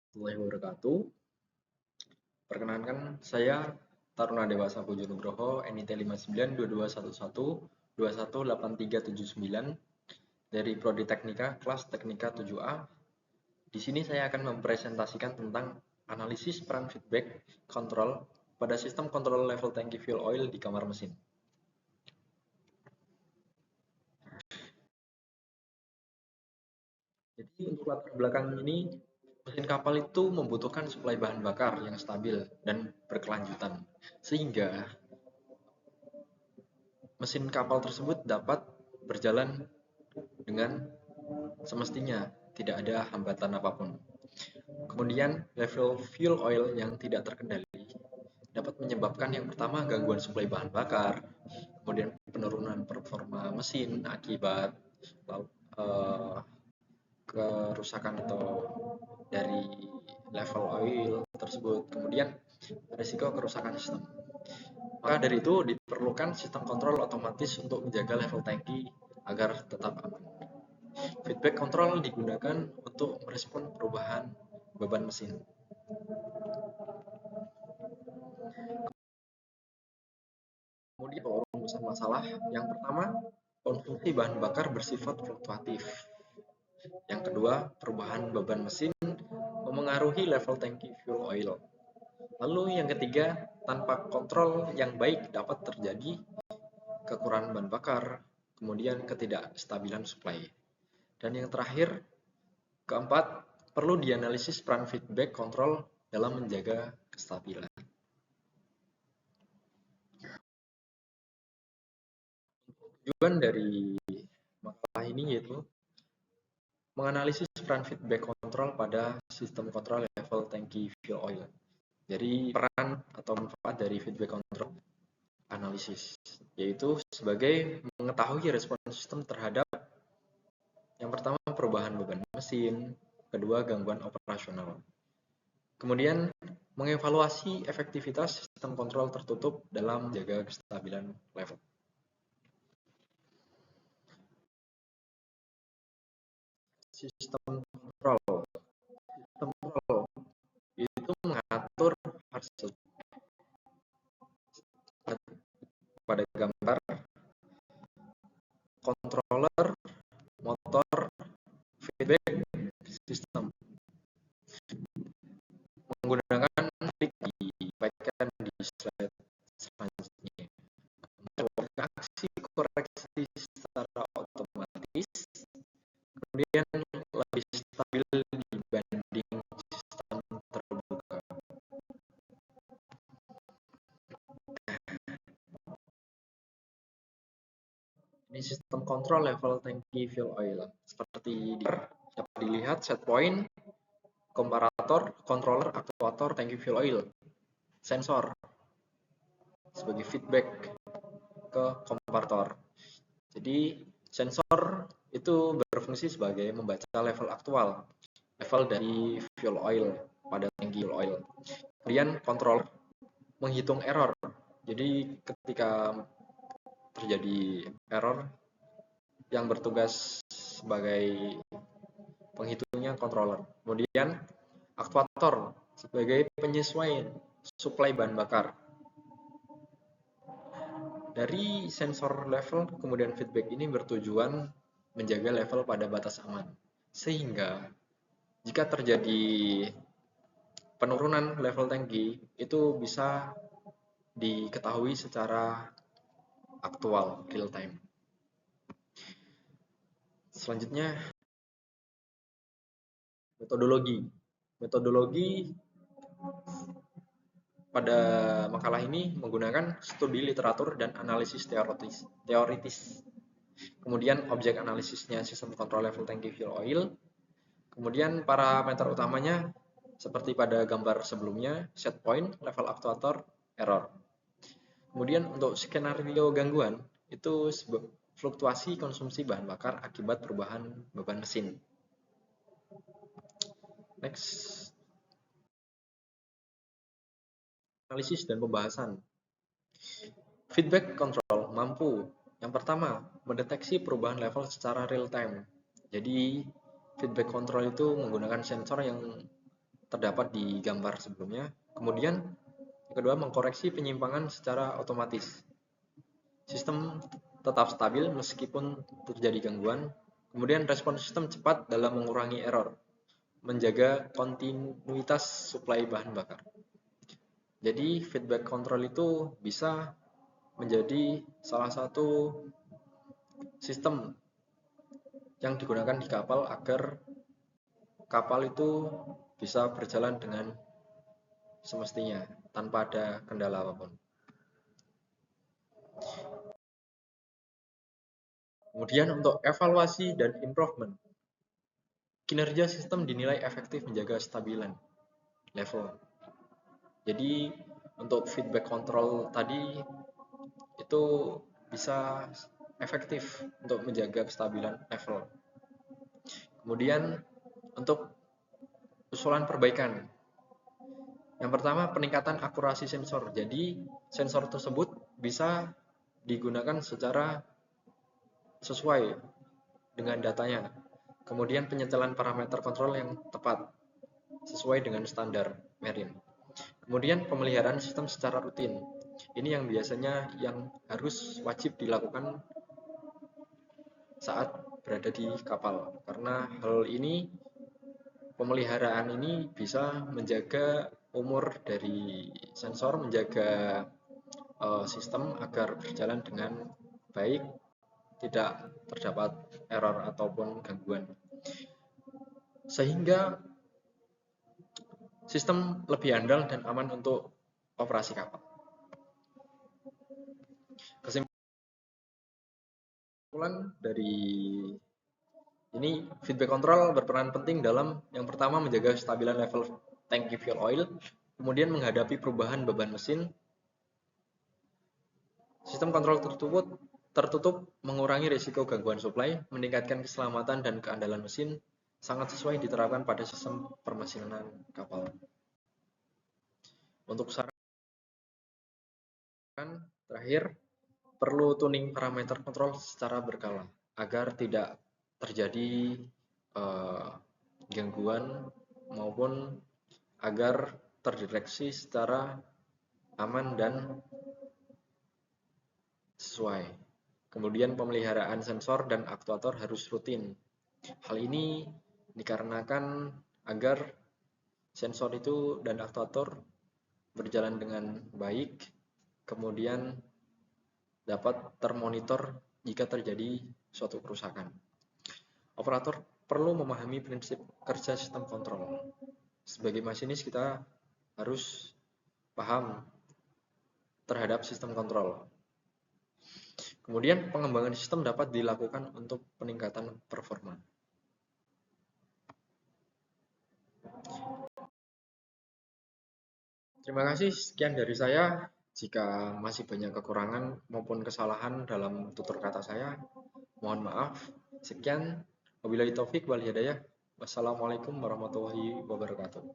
warahmatullahi wabarakatuh. Perkenalkan, saya Taruna Dewasa Pujo Nugroho, NIT 59221121818379 dari Prodi Teknika, kelas Teknika 7A. Di sini saya akan mempresentasikan tentang analisis peran feedback control pada sistem kontrol level tangki fuel oil di kamar mesin. Jadi untuk latar belakang ini, mesin kapal itu membutuhkan suplai bahan bakar yang stabil dan berkelanjutan, sehingga mesin kapal tersebut dapat berjalan dengan semestinya, tidak ada hambatan apapun. Kemudian, level fuel oil yang tidak terkendali dapat menyebabkan yang pertama gangguan suplai bahan bakar, kemudian penurunan performa mesin akibat kerusakan atau dari level oil tersebut, kemudian risiko kerusakan sistem. Maka dari itu diperlukan sistem kontrol otomatis untuk menjaga level tangki agar tetap aman. Feedback control digunakan untuk merespon perubahan beban mesin. Kemudian rumusan masalah yang pertama, konsumsi bahan bakar bersifat fluktuatif. Yang kedua, perubahan beban mesin memengaruhi level tangki fuel oil. Lalu yang ketiga, tanpa kontrol yang baik dapat terjadi kekurangan bahan bakar, kemudian ketidakstabilan suplai. Dan yang terakhir, keempat, perlu dianalisis peran feedback control dalam menjaga kestabilan. Tujuan dari makalah ini yaitu menganalisis peran feedback control pada sistem kontrol level tangki fuel oil. Jadi peran atau manfaat dari feedback control analisis, yaitu sebagai mengetahui respon sistem terhadap yang pertama perubahan beban mesin, kedua gangguan operasional. Kemudian mengevaluasi efektivitas sistem kontrol tertutup dalam menjaga kestabilan level. Sistem kontrol. Sistem kontrol itu mengatur hasil pada gambar controller, motor, feedback sistem. Menggunakan klik dibagikan di slide selanjutnya. Aksi koreksi secara otomatis, kemudian lebih stabil dibanding sistem terbuka. Ini sistem kontrol level tangki fuel oil. Seperti dapat dilihat set point, komparator, controller, aktuator, tangki fuel oil, sensor sebagai feedback ke komparator. Jadi sensor itu berfungsi sebagai membaca level aktual, level dari fuel oil pada tangki fuel oil. Kemudian controller menghitung error. Jadi ketika terjadi error, yang bertugas sebagai penghitungnya controller. Kemudian aktuator sebagai penyesuaian suplai bahan bakar. Dari sensor level kemudian feedback ini bertujuan menjaga level pada batas aman. Sehingga jika terjadi penurunan level tangki itu bisa diketahui secara aktual, real time. Selanjutnya metodologi. Metodologi pada makalah ini menggunakan studi literatur dan analisis teoritis. Kemudian objek analisisnya sistem kontrol level tangki fuel oil. Kemudian parameter utamanya seperti pada gambar sebelumnya, set point, level aktuator, error. Kemudian untuk skenario gangguan itu fluktuasi konsumsi bahan bakar akibat perubahan beban mesin. Next. Analisis dan pembahasan. Feedback control mampu yang pertama mendeteksi perubahan level secara real time. Jadi feedback control itu menggunakan sensor yang terdapat di gambar sebelumnya. Kemudian yang kedua, mengkoreksi penyimpangan secara otomatis. Sistem tetap stabil meskipun terjadi gangguan. Kemudian respon sistem cepat dalam mengurangi error, menjaga kontinuitas suplai bahan bakar. Jadi feedback control itu bisa menjadi salah satu sistem yang digunakan di kapal agar kapal itu bisa berjalan dengan semestinya tanpa ada kendala apapun. Kemudian untuk evaluasi dan improvement, kinerja sistem dinilai efektif menjaga stabilan level. Jadi untuk feedback control tadi itu bisa efektif untuk menjaga kestabilan level. Kemudian untuk usulan perbaikan. Yang pertama, peningkatan akurasi sensor. Jadi sensor tersebut bisa digunakan secara sesuai dengan datanya. Kemudian penyetelan parameter kontrol yang tepat sesuai dengan standar marine. Kemudian pemeliharaan sistem secara rutin. Ini yang biasanya yang harus wajib dilakukan saat berada di kapal. Karena hal ini, pemeliharaan ini bisa menjaga umur dari sensor, menjaga sistem agar berjalan dengan baik, tidak terdapat error ataupun gangguan, sehingga sistem lebih andal dan aman untuk operasi kapal. Kesimpulan dari ini, feedback control berperan penting dalam yang pertama menjaga kestabilan level tangki fuel oil, kemudian menghadapi perubahan beban mesin. Sistem kontrol tertutup mengurangi risiko gangguan suplai, meningkatkan keselamatan dan keandalan mesin, sangat sesuai diterapkan pada sistem permesinan kapal. Untuk saran terakhir, perlu tuning parameter kontrol secara berkala agar tidak terjadi gangguan maupun agar terdeteksi secara aman dan sesuai. Kemudian pemeliharaan sensor dan aktuator harus rutin. Hal ini dikarenakan agar sensor itu dan aktuator berjalan dengan baik, kemudian dapat termonitor jika terjadi suatu kerusakan. Operator perlu memahami prinsip kerja sistem kontrol. Sebagai masinis kita harus paham terhadap sistem kontrol. Kemudian pengembangan sistem dapat dilakukan untuk peningkatan performa. Terima kasih, sekian dari saya. Jika masih banyak kekurangan maupun kesalahan dalam tutur kata saya, mohon maaf. Sekian, wabillahi taufik wal hidayah. Wassalamualaikum warahmatullahi wabarakatuh.